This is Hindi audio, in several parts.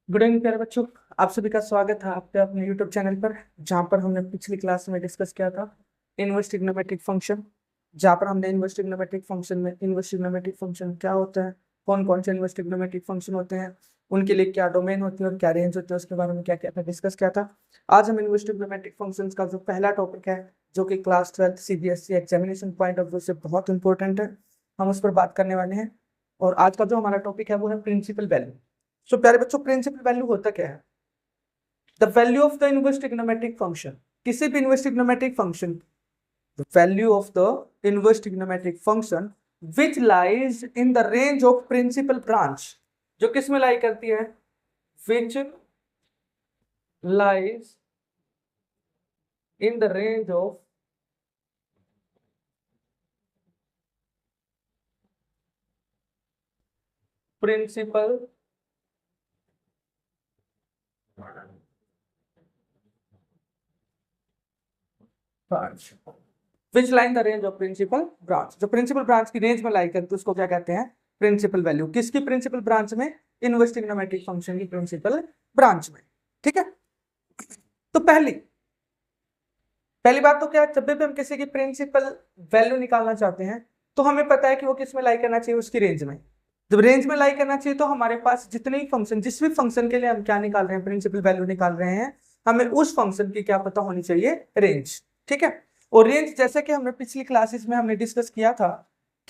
गुड इवनिंग प्यारे बच्चों। आप सभी का स्वागत है आपके अपने यूट्यूब चैनल पर, जहाँ पर हमने पिछली क्लास में डिस्कस किया था इनवर्स ट्रिग्नोमेट्रिक फंक्शन। जहाँ पर हमने इनवर्स ट्रिग्नोमेट्रिक फंक्शन में इनवर्स ट्रिग्नोमेट्रिक फंक्शन क्या होता है, कौन कौन से इनवर्स ट्रिग्नोमेट्रिक फंक्शन होते हैं, उनके लिए क्या डोमेन होती है और क्या रेंज होती है, उसके बारे में क्या क्या डिस्कस किया था। आज हम इनवर्स ट्रिग्नोमेट्रिक फंक्शन का जो पहला टॉपिक है, जो कि class 12 CBSE examination point of view से बहुत इंपॉर्टेंट है, हम उस पर बात करने वाले हैं। और आज का जो हमारा टॉपिक है वो है प्रिंसिपल वैल्यू। सो प्यारे बच्चों, प्रिंसिपल वैल्यू होता क्या है? The value of the inverse trigonometric function, किसी भी inverse trigonometric function, the value of the inverse trigonometric function which lies in the range of principal branch, जो किस में लाई करती है, which lies in the range of principal branch, which lies in the range of principal branch, जो प्रिंसिपल ब्रांच की रेंज में लाई करती है उसको क्या कहते हैं, प्रिंसिपल वैल्यू। किसकी प्रिंसिपल ब्रांच में? इनवर्स ट्रिग्नोमेट्रिक फंक्शन की प्रिंसिपल ब्रांच में। ठीक है। तो पहली पहली बात तो क्या है, जब भी हम किसी की प्रिंसिपल वैल्यू निकालना चाहते हैं तो हमें पता है कि वो किस में लाई करना चाहिए, उसकी रेंज में। जब रेंज में लाई करना चाहिए तो हमारे पास जितने ही फंक्शन, जिस भी फंक्शन के लिए हम क्या निकाल रहे हैं, प्रिंसिपल वैल्यू निकाल रहे हैं, हमें उस फंक्शन की क्या पता होनी चाहिए, रेंज। ठीक है। और रेंज जैसे कि हमने पिछली क्लासेस में हमने डिस्कस किया था,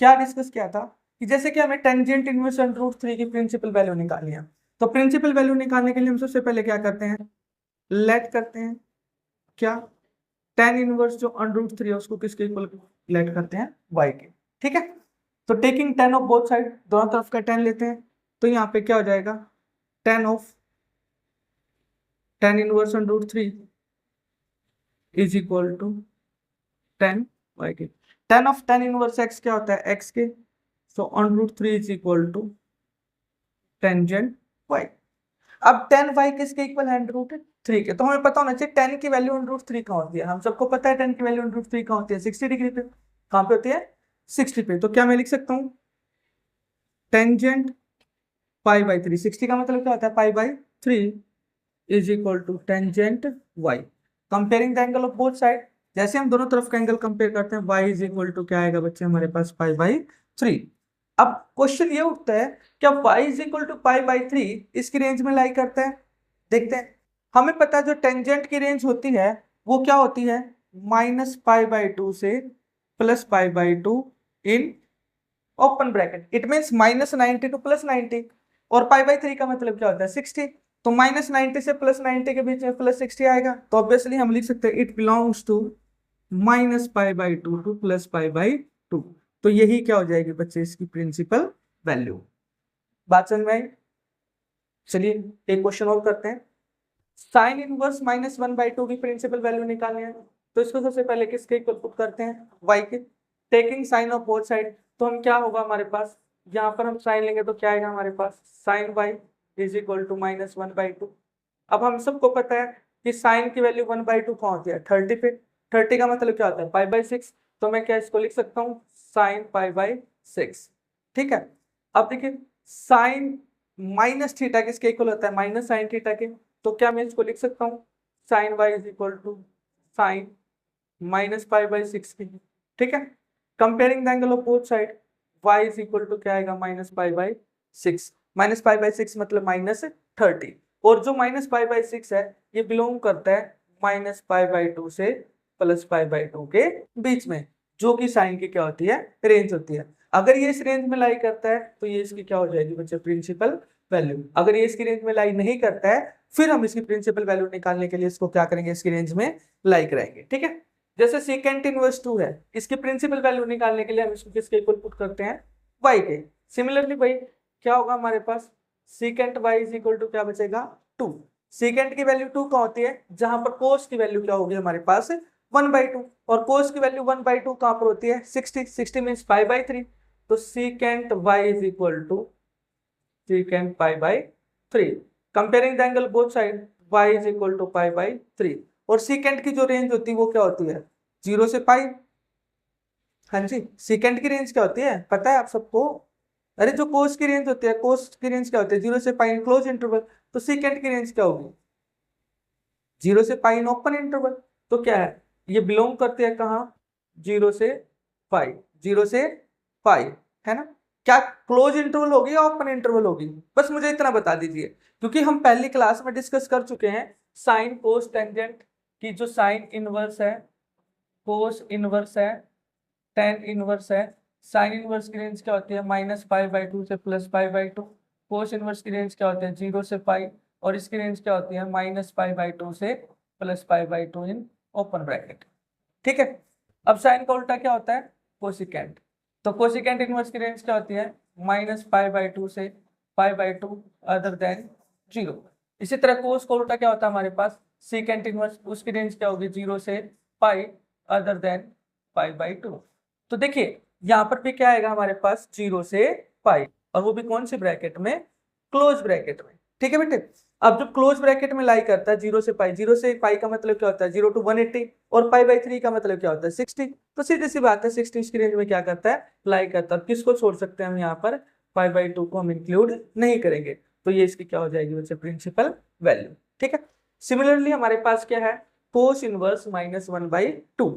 क्या डिस्कस किया था कि जैसे कि हमें टेंजेंट इनवर्स अंडर रूट 3 की प्रिंसिपल वैल्यू निकालनी है, तो प्रिंसिपल वैल्यू निकालने के लिए हम सबसे पहले क्या करते हैं, लेट करते हैं क्या, टेन इनवर्स जो अंडर रूट 3 है उसको किसके इक्वल लेट करते हैं, y के। ठीक है। तो taking ten of both side, दोनों तरफ का टेन लेते हैं, तो यहाँ पे क्या हो जाएगा, tan of tan inverse under root 3 is equal to tan y के। Tan of tan inverse x क्या होता है, x के, so under root 3 is equal to tangent y। अब टेन वाई किसके इक्वल है, अंडर रूट 3 के। तो हमें पता होना चाहिए टेन की वैल्यू अंडर रूट 3 कहाँ होती है। हम सबको पता है टेन की वैल्यू अंडर रूट 3 कहाँ होती है, 60 डिग्री पे। कहाँ पे होती है, 60 पे। तो क्या मैं लिख सकता हूँ, टेंजेंट पाई बाई 3, 60 का मतलब क्या होता है, pi by 3 is equal to tangent y. Comparing the angle of both side, जैसे हम दोनों तरफ का एंगल कंपेयर करते हैं, y इज इक्वल टू क्या आएगा बच्चे हमारे पास, पाई बाई 3। अब क्वेश्चन ये उठता है, क्या y is equal to pi by 3 इसकी रेंज में लाई करता है? देखते हैं। हमें पता है जो टेंजेंट की रेंज होती है वो क्या होती है, माइनस पाई बाई 2 से plus pi by 2 in open bracket, it means minus 90 two plus 90। और पाई बाई 3 का मतलब क्या होता है, 60। तो माइनस 90 से प्लस 90 के बीच में प्लस 60 आएगा, तो ऑब्वियसली हम लिख सकते हैं it belongs to minus pi by 2 to plus pi by 2। तो यही क्या हो जाएगी बच्चे, इसकी प्रिंसिपल वैल्यू। बात समझ में आई? चलिए एक क्वेश्चन और करते हैं। साइन इनवर्स माइनस 1/2 की प्रिंसिपल वैल्यू निकालनी है, तो इसको सबसे पहले किसके इक्वल पुट करते हैं, y के। Taking sine of both side, तो हम क्या होगा हमारे पास, यहाँ पर हम साइन लेंगे तो क्या आएगा हमारे पास, sine y is equal to minus 1/2। अब हम सबको पता है कि साइन की वैल्यू 1/2 कहाँ होती है, 30 पे। 30 का मतलब क्या होता है, पाई बाई 6। तो मैं क्या इसको लिख सकता हूँ, साइन पाई बाई 6। ठीक है। अब देखिए, साइन माइनस थीटा किसके इक्वल होता है, माइनस साइन थीटा के। तो क्या मैं इसको लिख सकता हूँ, sine y is equal to sine minus pi by 6 की। ठीक है। Comparing the angle of both side, y is equal to क्या आएगा, minus pi by 6। Minus pi by 6 मतलब माइनस 30। और जो माइनस पाई बाई 6 है ये बिलोंग करता है माइनस पाई बाई 2 से प्लस पाई बाई 2 के बीच में, जो कि साइन की क्या होती है, रेंज होती है। अगर ये इस रेंज में लाई करता है तो ये इसकी क्या हो जाएगी बच्चे, प्रिंसिपल वैल्यू। अगर ये इसकी रेंज में लाई नहीं करता है, फिर हम इसकी प्रिंसिपल वैल्यू निकालने के लिए इसको क्या करेंगे, इसकी रेंज में लाई कराएंगे। ठीक है। जैसे सेकेंड इनवर्स 2 है, इसकी प्रिंसिपल वैल्यू निकालने के लिए हम इसको किसके इक्वल पुट करते हैं, y के। सिमिलरली भाई क्या होगा हमारे पास, second y is equal to क्या बचेगा, 2। सेकेंड की वैल्यू 2 कहाँ होती है, जहां पर कोस की वैल्यू क्या होगी हमारे पास, 1/2। और कोस की वैल्यू 1/2 कहां पर होती है, 60। 60 मीन्स पाई बाई 3। तो secant y is equal to secant pi by 3। Comparing the angle both side, y is equal to pi by 3। और secant की जो रेंज होती है वो क्या होती है, 0 से पाई। हाँ जी, secant की रेंज क्या होती है पता है आप सबको, अरे जो कोस की रेंज होती है, कोस की रेंज क्या होती है, 0 से पाई क्लोज इंटरवल, तो सेकेंड की रेंज क्या होगी, 0 से पाई ओपन इंटरवल। तो क्या है, ये बिलोंग करते हैं कहाँ, 0 से पाई, 0 से पाई, है ना। क्या क्लोज इंटरवल होगी या ओपन इंटरवल होगी, बस मुझे इतना बता दीजिए, क्योंकि हम पहली क्लास में डिस्कस कर चुके हैं साइन कोस टेंजेंट की जो साइन इनवर्स है, कोस इनवर्स है, टेन इनवर्स है। साइन इनवर्स की रेंज क्या होती है, -π/2 से +π/2। कोस इनवर्स की रेंज क्या होती है, 0 से पाई, और इसकी रेंज क्या होती है, -π/2 से +π/2 इन ओपन ब्रैकेट। ठीक है। अब साइन का उल्टा क्या होता है, कोसिकेंट। तो कोसिकेंट इनवर्स की रेंज क्या होती है, -π/2 से π/2 अदर देन 0। इसी तरह कोस का उल्टा क्या होता है हमारे पास, सीकेंट इनवर्स, उसकी रेंज क्या होगी, 0 से पाई अदर देन π/2। तो देखिए यहाँ पर भी क्या आएगा हमारे पास, 0 से पाई, और वो भी कौन से ब्रैकेट में, क्लोज ब्रैकेट में। ठीक है बेटे। अब जो क्लोज ब्रैकेट में लाई करता है 0 से पाई, 0 से पाई का मतलब क्या होता है 0 to 180, और π/3 का मतलब क्या होता है 60। तो सीधी सी बात है 60 की रेंज में क्या करता है, लाई करता है। किसको छोड़ सकते हैं हम यहाँ पर, π/2 को हम इंक्लूड नहीं करेंगे, तो ये इसकी क्या हो जाएगी बच्चे, प्रिंसिपल वैल्यू। ठीक है। सिमिलरली हमारे पास क्या है, कोस इनवर्स -1/2।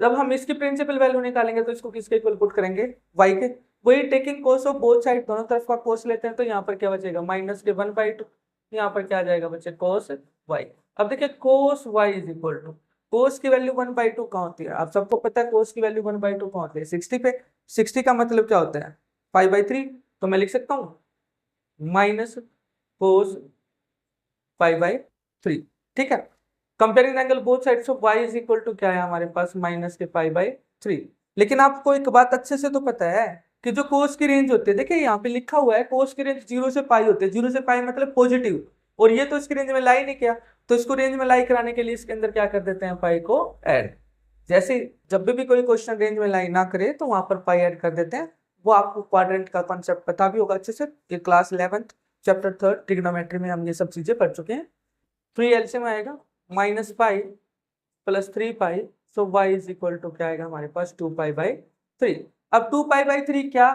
जब हम इसकी प्रिंसिपल वैल्यू निकालेंगे तो इसको किसके इक्वल पुट करेंगे, y के। वही taking cos of both side, दोनों तरफ का कोस लेते हैं, तो यहाँ पर क्या बचेगा, -1/2। यहाँ पर क्या आ जाएगा बच्चे, कोस y। अब देखिए कोस y इज इक्वल टू, कोस की वैल्यू 1/2 कहाँ होती है, आप सबको पता है कोस की वैल्यू 1/2 कहाँ होती है, 60 पे। 60 का मतलब क्या होता है, π/3। तो मैं लिख सकता हूँ माइनस कोस π/3। ठीक है। Comparing angle both sides of y is equal to क्या है हमारे पास, -π/3। लेकिन आपको एक बात अच्छे से तो पता है कि जो कोस की रेंज होती है, देखिए यहाँ पे लिखा हुआ है कोस की रेंज 0 से पाई होती है, 0 से पाई मतलब पॉजिटिव, और ये तो इसकी रेंज में लाई नहीं किया, तो इसको रेंज में लाई कराने के लिए इसके अंदर क्या कर देते हैं, पाई को ऐड। जैसे जब भी कोई क्वेश्चन रेंज में लाई ना करे तो वहां पर पाई ऐड कर देते हैं। वो आपको क्वाड्रेंट का कॉन्सेप्ट पता भी होगा अच्छे से, ये क्लास 11th चैप्टर 3 ट्रिग्नोमेट्री में हम ये सब चीजें पढ़ चुके हैं। 3 एलसीएम आएगा -π + 3π, सो y इज इक्वल टू क्या आएगा हमारे पास, 2π/3। अब 2π/3 क्या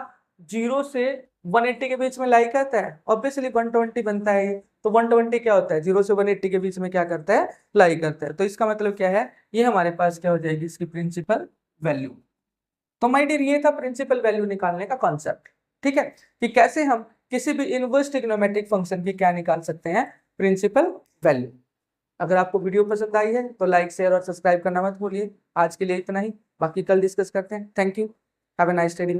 0 से 180 के बीच में लाई करता है, ऑब्वियसली 120 बनता है ये, तो 120 क्या होता है, 0 से 180 के बीच में क्या करता है, लाई करता है। तो इसका मतलब क्या है, ये हमारे पास क्या हो जाएगी इसकी प्रिंसिपल वैल्यू। तो माय डियर ये था प्रिंसिपल वैल्यू निकालने का कॉन्सेप्ट। ठीक है, कि कैसे हम किसी भी इनवर्स ट्रिग्नोमेट्रिक फंक्शन की क्या निकाल सकते हैं, प्रिंसिपल वैल्यू। अगर आपको वीडियो पसंद आई है तो लाइक शेयर और सब्सक्राइब करना मत भूलिए। आज के लिए इतना ही, बाकी कल डिस्कस करते हैं। Thank you, have a nice day.